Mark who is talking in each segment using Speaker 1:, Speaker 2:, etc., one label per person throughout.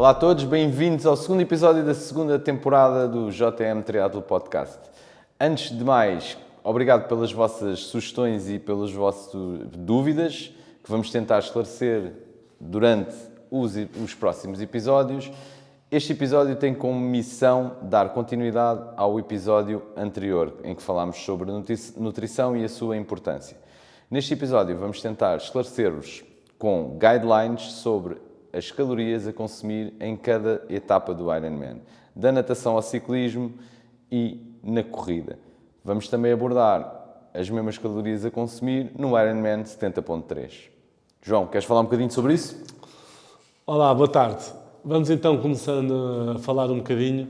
Speaker 1: Olá a todos, bem-vindos ao segundo episódio da segunda temporada do JM Triathlon Podcast. Antes de mais, obrigado pelas vossas sugestões e pelas vossas dúvidas, que vamos tentar esclarecer durante os próximos episódios. Este episódio tem como missão dar continuidade ao episódio anterior, em que falámos sobre nutrição e a sua importância. Neste episódio vamos tentar esclarecer-vos com guidelines sobre as calorias a consumir em cada etapa do Ironman, da natação ao ciclismo e na corrida. Vamos também abordar as mesmas calorias a consumir no Ironman 70.3. João, queres falar um bocadinho sobre isso?
Speaker 2: Olá, boa tarde. Vamos então começando a falar um bocadinho.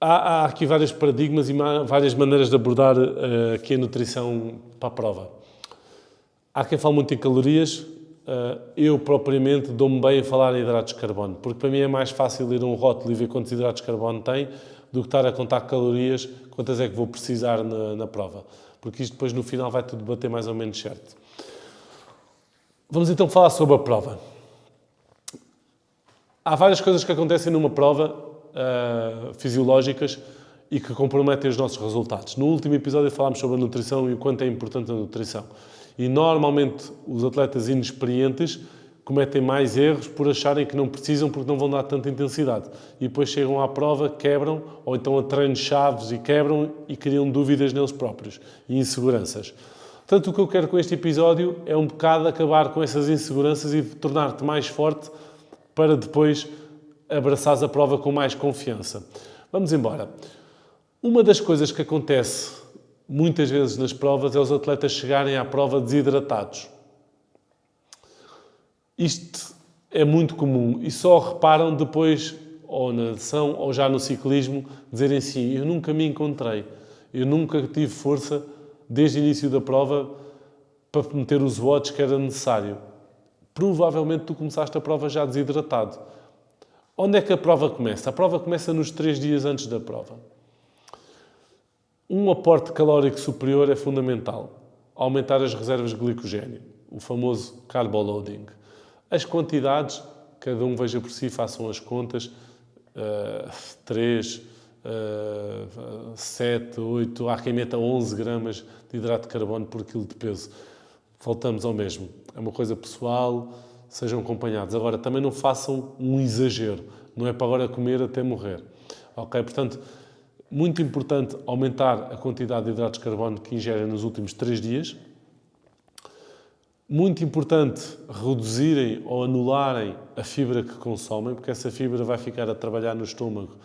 Speaker 2: Há aqui vários paradigmas e várias maneiras de abordar aqui a nutrição para a prova. Há quem fale muito em calorias. Eu, propriamente, dou-me bem a falar em hidratos de carbono, porque para mim é mais fácil ler um rótulo e ver quantos hidratos de carbono tem do que estar a contar calorias, quantas é que vou precisar na prova. Porque isto depois, no final, vai tudo bater mais ou menos certo. Vamos então falar sobre a prova. Há várias coisas que acontecem numa prova fisiológicas e que comprometem os nossos resultados. No último episódio falámos sobre a nutrição e o quanto é importante a nutrição. E normalmente os atletas inexperientes cometem mais erros por acharem que não precisam porque não vão dar tanta intensidade. E depois chegam à prova, quebram, ou então a treinos chaves e quebram e criam dúvidas neles próprios e inseguranças. Portanto, o que eu quero com este episódio é um bocado acabar com essas inseguranças e tornar-te mais forte para depois abraçares a prova com mais confiança. Vamos embora. Uma das coisas que acontece muitas vezes nas provas é os atletas chegarem à prova desidratados. Isto é muito comum e só reparam depois, ou na natação ou já no ciclismo, dizerem assim: eu nunca me encontrei, eu nunca tive força desde o início da prova para meter os watts que era necessário. Provavelmente tu começaste a prova já desidratado. Onde é que a prova começa? A prova começa nos 3 dias antes da prova. Um aporte calórico superior é fundamental. Aumentar as reservas de glicogênio, o famoso carbo loading. As quantidades, cada um veja por si, façam as contas, 3, 7, 8, há quem meta 11 gramas de hidrato de carbono por quilo de peso. Voltamos ao mesmo. É uma coisa pessoal, sejam acompanhados. Agora, também não façam um exagero. Não é para agora comer até morrer. Ok? Portanto, muito importante aumentar a quantidade de hidratos de carbono que ingerem nos últimos 3 dias. Muito importante reduzirem ou anularem a fibra que consomem, porque essa fibra vai ficar a trabalhar no estômago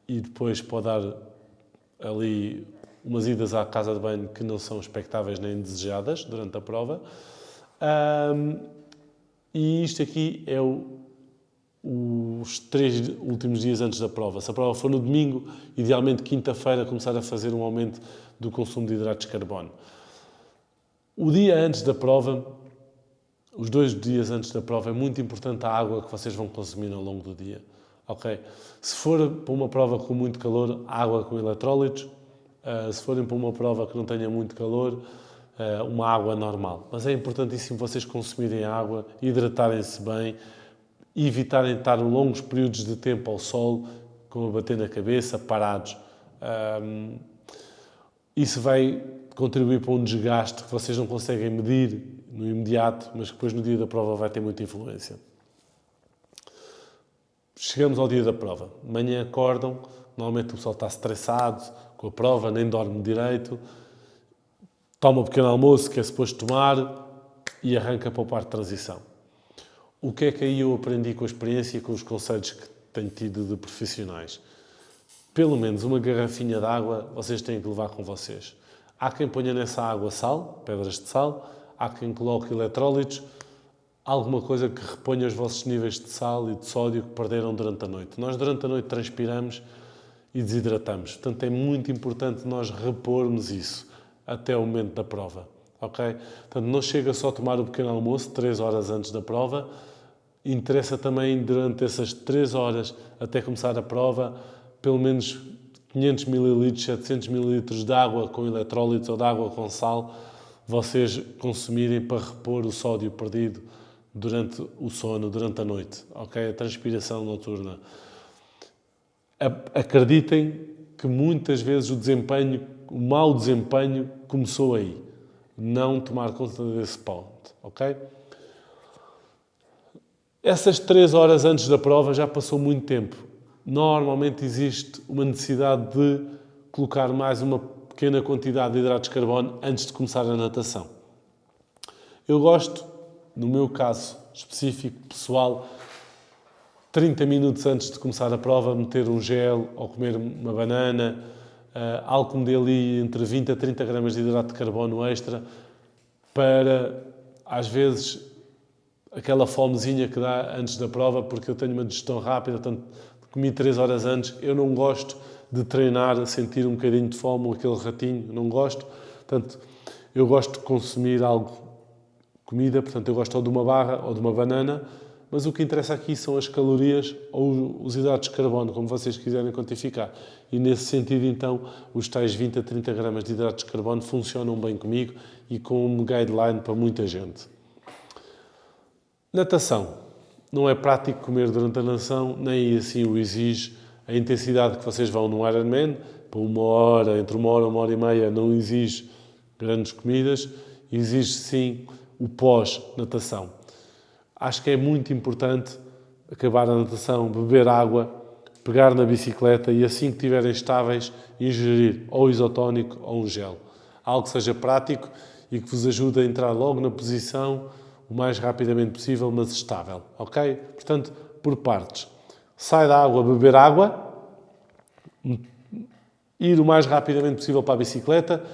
Speaker 2: e depois pode dar ali umas idas à casa de banho que não são expectáveis nem desejadas durante a prova. E isto aqui é os 3 últimos dias antes da prova. Se a prova for no domingo, idealmente quinta-feira, começar a fazer um aumento do consumo de hidratos de carbono. O dia antes da prova, os 2 dias antes da prova, é muito importante a água que vocês vão consumir ao longo do dia. Okay? Se for para uma prova com muito calor, água com eletrólitos. Se forem para uma prova que não tenha muito calor, uma água normal. Mas é importantíssimo vocês consumirem água, hidratarem-se bem, evitarem estar longos períodos de tempo ao sol, com a bater na cabeça, parados. Isso vai contribuir para um desgaste que vocês não conseguem medir no imediato, mas que depois no dia da prova vai ter muita influência. Chegamos ao dia da prova. De manhã acordam, normalmente o pessoal está estressado com a prova, nem dorme direito, toma um pequeno almoço que é suposto tomar e arranca para o parque de transição. O que é que aí eu aprendi com a experiência e com os conselhos que tenho tido de profissionais? Pelo menos uma garrafinha de água vocês têm que levar com vocês. Há quem ponha nessa água sal, pedras de sal, há quem coloque eletrólitos, alguma coisa que reponha os vossos níveis de sal e de sódio que perderam durante a noite. Nós durante a noite transpiramos e desidratamos. Portanto, é muito importante nós repormos isso até o momento da prova. Okay? Portanto, não chega só a tomar o pequeno almoço 3 horas antes da prova. Interessa também, durante essas 3 horas até começar a prova, pelo menos 500 ml, 700 ml de água com eletrólitos ou de água com sal, vocês consumirem para repor o sódio perdido durante o sono, durante a noite, ok? A transpiração noturna. Acreditem que muitas vezes o mau desempenho começou aí. Não tomar conta desse ponto, ok? Essas 3 horas antes da prova já passou muito tempo. Normalmente existe uma necessidade de colocar mais uma pequena quantidade de hidratos de carbono antes de começar a natação. Eu gosto, no meu caso específico, pessoal, 30 minutos antes de começar a prova, meter um gel ou comer uma banana, algo que me dê ali entre 20 a 30 gramas de hidrato de carbono extra, para, às vezes, aquela fomezinha que dá antes da prova, porque eu tenho uma digestão rápida, portanto, comi 3 horas antes, eu não gosto de treinar a sentir um bocadinho de fome ou aquele ratinho, não gosto. Portanto, eu gosto de consumir comida, portanto, eu gosto ou de uma barra ou de uma banana, mas o que interessa aqui são as calorias ou os hidratos de carbono, como vocês quiserem quantificar. E nesse sentido, então, os tais 20 a 30 gramas de hidratos de carbono funcionam bem comigo e como guideline para muita gente. Natação. Não é prático comer durante a natação, nem assim o exige a intensidade que vocês vão no Ironman. Para 1 hora, entre 1 hora e 1h30, não exige grandes comidas, exige sim o pós-natação. Acho que é muito importante acabar a natação, beber água, pegar na bicicleta e assim que estiverem estáveis, ingerir ou isotónico ou um gel. Algo que seja prático e que vos ajude a entrar logo na posição o mais rapidamente possível, mas estável, ok? Portanto, por partes. Sai da água, beber água, ir o mais rapidamente possível para a bicicleta,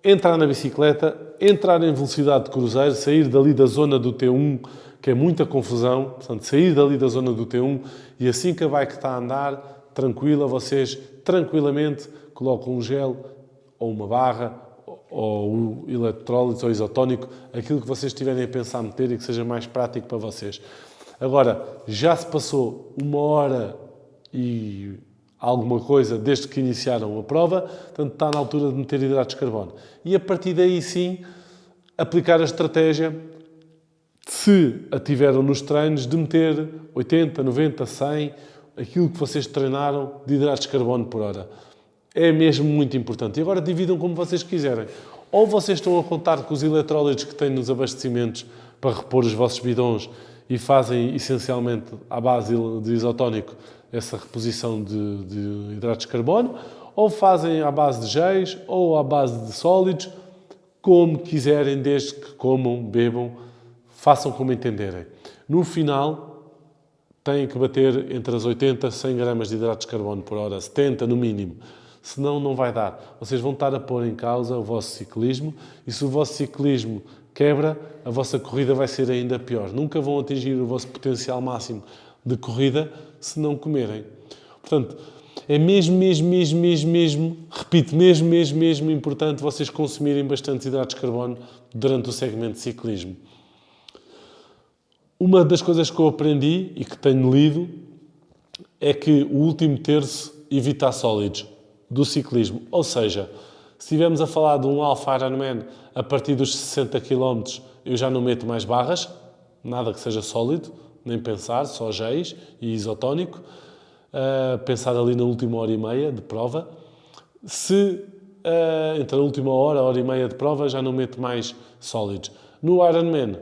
Speaker 2: entrar na bicicleta, entrar em velocidade de cruzeiro, sair dali da zona do T1, que é muita confusão, portanto, sair dali da zona do T1 e assim que a bike está a andar, tranquila, vocês tranquilamente colocam um gel ou uma barra ou um eletrólito ou isotónico, aquilo que vocês estiverem a pensar meter e que seja mais prático para vocês. Agora, já se passou 1 hora e alguma coisa desde que iniciaram a prova, portanto está na altura de meter hidratos de carbono. E a partir daí sim, aplicar a estratégia, se a tiveram nos treinos, de meter 80, 90, 100, aquilo que vocês treinaram de hidratos de carbono por hora. É mesmo muito importante. E agora dividam como vocês quiserem. Ou vocês estão a contar com os eletrólitos que têm nos abastecimentos para repor os vossos bidões e fazem essencialmente à base de isotónico essa reposição de hidratos de carbono, ou fazem à base de géis ou à base de sólidos, como quiserem, desde que comam, bebam, façam como entenderem. No final, têm que bater entre as 80 e 100 gramas de hidratos de carbono por hora, 70 no mínimo. Senão não vai dar. Vocês vão estar a pôr em causa o vosso ciclismo e se o vosso ciclismo quebra, a vossa corrida vai ser ainda pior. Nunca vão atingir o vosso potencial máximo de corrida se não comerem. Portanto, é mesmo, repito, mesmo importante vocês consumirem bastante hidratos de carbono durante o segmento de ciclismo. Uma das coisas que eu aprendi e que tenho lido é que o último terço evita sólidos do ciclismo. Ou seja, se estivermos a falar de um Alpha Ironman a partir dos 60 km, eu já não meto mais barras, nada que seja sólido, nem pensar, só géis e isotónico. Pensar ali na última hora e meia de prova. Se entre a última hora e meia de prova, já não meto mais sólidos. No Ironman,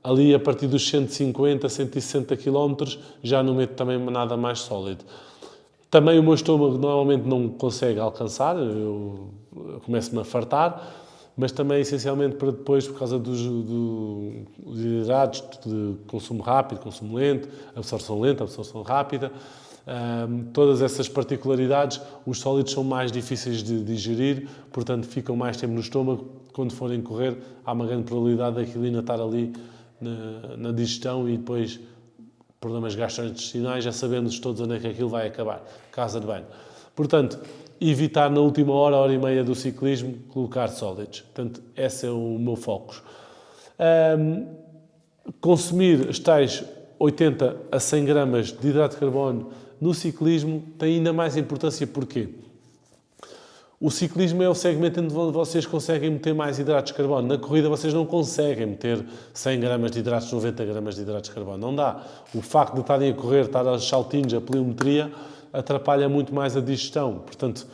Speaker 2: ali a partir dos 150, 160 km, já não meto também nada mais sólido. Também o meu estômago normalmente não consegue alcançar, eu começo-me a fartar, mas também essencialmente para depois, por causa dos hidratos de consumo rápido, consumo lento, absorção lenta, absorção rápida, todas essas particularidades, os sólidos são mais difíceis de digerir, portanto ficam mais tempo no estômago. Quando forem correr, há uma grande probabilidade daquilo ainda estar ali na digestão e depois problemas gastrointestinais, já sabemos todos onde é que aquilo vai acabar. Casa de banho. Portanto, evitar na última hora e meia do ciclismo, colocar sólidos. Portanto, esse é o meu foco. Consumir as tais 80 a 100 gramas de hidrato de carbono no ciclismo tem ainda mais importância. Porquê? O ciclismo é o segmento onde vocês conseguem meter mais hidratos de carbono. Na corrida vocês não conseguem meter 100 gramas de hidratos, 90 gramas de hidratos de carbono. Não dá. O facto de estarem a correr, estar aos saltinhos, a pliometria, atrapalha muito mais a digestão. Portanto,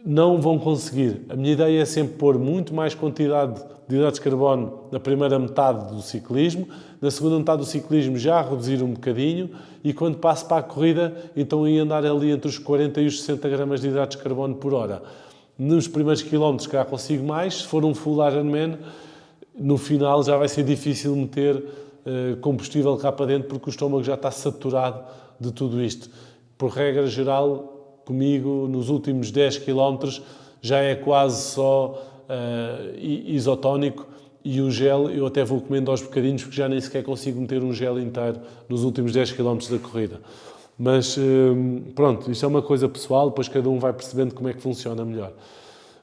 Speaker 2: não vão conseguir. A minha ideia é sempre pôr muito mais quantidade de hidratos de carbono na primeira metade do ciclismo, na segunda metade do ciclismo já reduzir um bocadinho e quando passo para a corrida, então ia andar ali entre os 40 e os 60 gramas de hidratos de carbono por hora. Nos primeiros quilómetros já consigo mais, se for um full Ironman, no final já vai ser difícil meter combustível cá para dentro porque o estômago já está saturado de tudo isto. Por regra geral, comigo, nos últimos 10 km, já é quase só isotónico e o gel eu até vou comendo aos bocadinhos porque já nem sequer consigo meter um gel inteiro nos últimos 10 km da corrida. Mas pronto, isto é uma coisa pessoal, depois cada um vai percebendo como é que funciona melhor.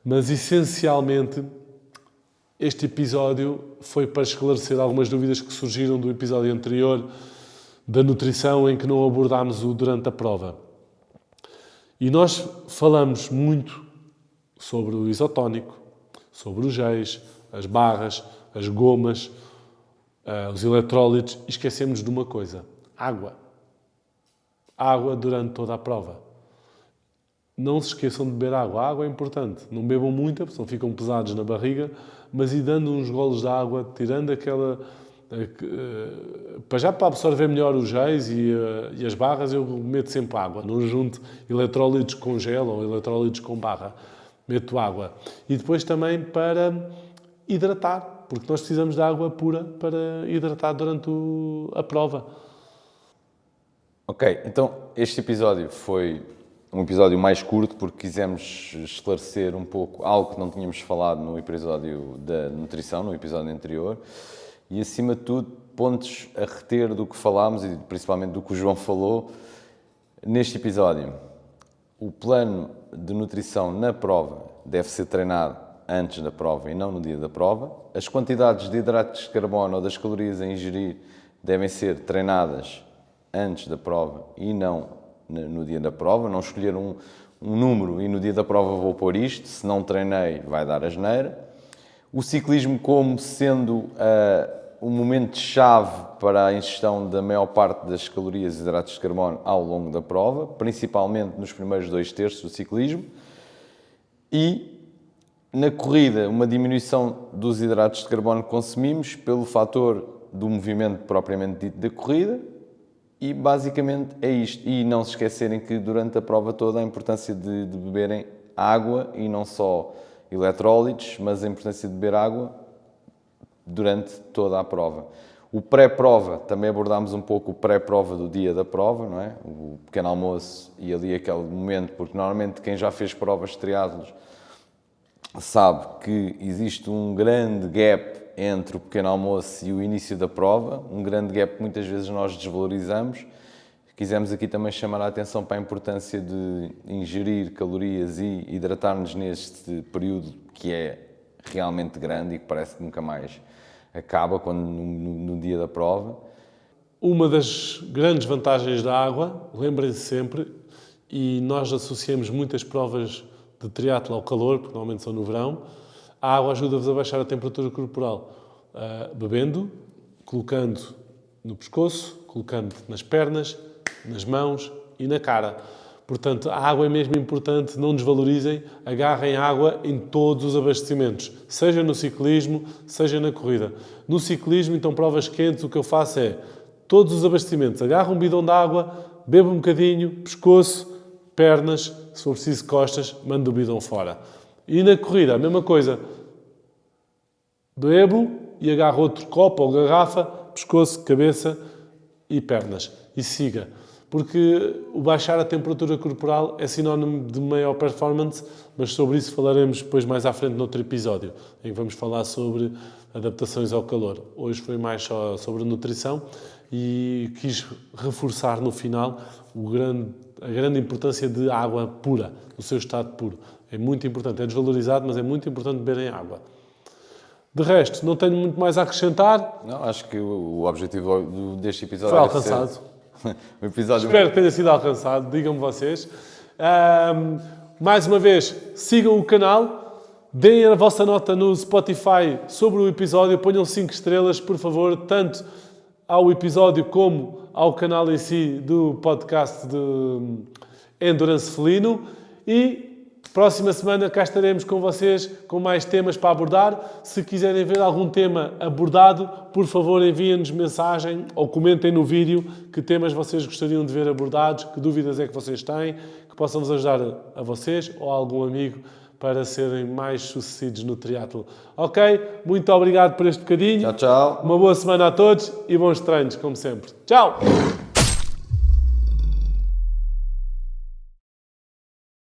Speaker 2: Mas essencialmente este episódio foi para esclarecer algumas dúvidas que surgiram do episódio anterior da nutrição em que não abordámos o durante a prova. E nós falamos muito sobre o isotónico, sobre os géis, as barras, as gomas, os eletrólitos e esquecemos de uma coisa, água. Água durante toda a prova. Não se esqueçam de beber água. A água é importante. Não bebam muita, porque senão ficam pesados na barriga, mas ir dando uns golos de água, tirando aquela... para absorver melhor os géis e as barras, eu meto sempre água. Não junto eletrólitos com gel ou eletrólitos com barra. Meto água. E depois também para hidratar, porque nós precisamos de água pura para hidratar durante a prova.
Speaker 1: Ok, então este episódio foi um episódio mais curto porque quisemos esclarecer um pouco algo que não tínhamos falado no episódio da nutrição, no episódio anterior, e acima de tudo pontos a reter do que falámos e principalmente do que o João falou neste episódio. O plano de nutrição na prova deve ser treinado antes da prova e não no dia da prova. As quantidades de hidratos de carbono ou das calorias a ingerir devem ser treinadas antes da prova e não no dia da prova. Não escolher um número e no dia da prova vou pôr isto, se não treinei vai dar asneira. O ciclismo como sendo o momento-chave para a ingestão da maior parte das calorias e hidratos de carbono ao longo da prova, principalmente nos primeiros 2/3 do ciclismo. E na corrida, uma diminuição dos hidratos de carbono que consumimos pelo fator do movimento propriamente dito da corrida. E basicamente é isto. E não se esquecerem que durante a prova toda a importância de beberem água e não só eletrólitos, mas a importância de beber água durante toda a prova. O pré-prova, também abordámos um pouco o pré-prova do dia da prova, não é? O pequeno almoço e ali aquele momento, porque normalmente quem já fez provas de triatlos sabe que existe um grande gap entre o pequeno almoço e o início da prova, um grande gap que muitas vezes nós desvalorizamos. Quisemos aqui também chamar a atenção para a importância de ingerir calorias e hidratar-nos neste período que é realmente grande e que parece que nunca mais acaba no dia da prova.
Speaker 2: Uma das grandes vantagens da água, lembrem-se sempre, e nós associamos muitas provas de triatlo ao calor, porque normalmente são no verão, a água ajuda-vos a baixar a temperatura corporal, bebendo, colocando no pescoço, colocando nas pernas, nas mãos e na cara. Portanto, a água é mesmo importante, não desvalorizem, agarrem água em todos os abastecimentos, seja no ciclismo, seja na corrida. No ciclismo, então, provas quentes, o que eu faço é, todos os abastecimentos, agarro um bidão de água, bebo um bocadinho, pescoço, pernas, se for preciso costas, mando o bidão fora. E na corrida, a mesma coisa. Bebo e agarro outro copo ou garrafa, pescoço, cabeça e pernas. E siga. Porque o baixar a temperatura corporal é sinónimo de maior performance, mas sobre isso falaremos depois mais à frente noutro episódio, em que vamos falar sobre adaptações ao calor. Hoje foi mais só sobre nutrição e quis reforçar no final a grande importância de água pura, no seu estado puro. É muito importante, é desvalorizado, mas é muito importante beberem água. De resto, não tenho muito mais a acrescentar.
Speaker 1: Não, acho que o objetivo deste episódio
Speaker 2: foi alcançado.
Speaker 1: O episódio...
Speaker 2: Espero que tenha sido alcançado, digam-me vocês. Mais uma vez, sigam o canal, deem a vossa nota no Spotify sobre o episódio, ponham 5 estrelas, por favor, tanto ao episódio como ao canal em si do podcast de Endurance Felino. E próxima semana cá estaremos com vocês com mais temas para abordar. Se quiserem ver algum tema abordado, por favor enviem-nos mensagem ou comentem no vídeo que temas vocês gostariam de ver abordados, que dúvidas é que vocês têm, que possam vos ajudar a vocês ou a algum amigo para serem mais sucedidos no triatlo. Ok? Muito obrigado por este bocadinho.
Speaker 1: Tchau, tchau.
Speaker 2: Uma boa semana a todos e bons treinos, como sempre. Tchau!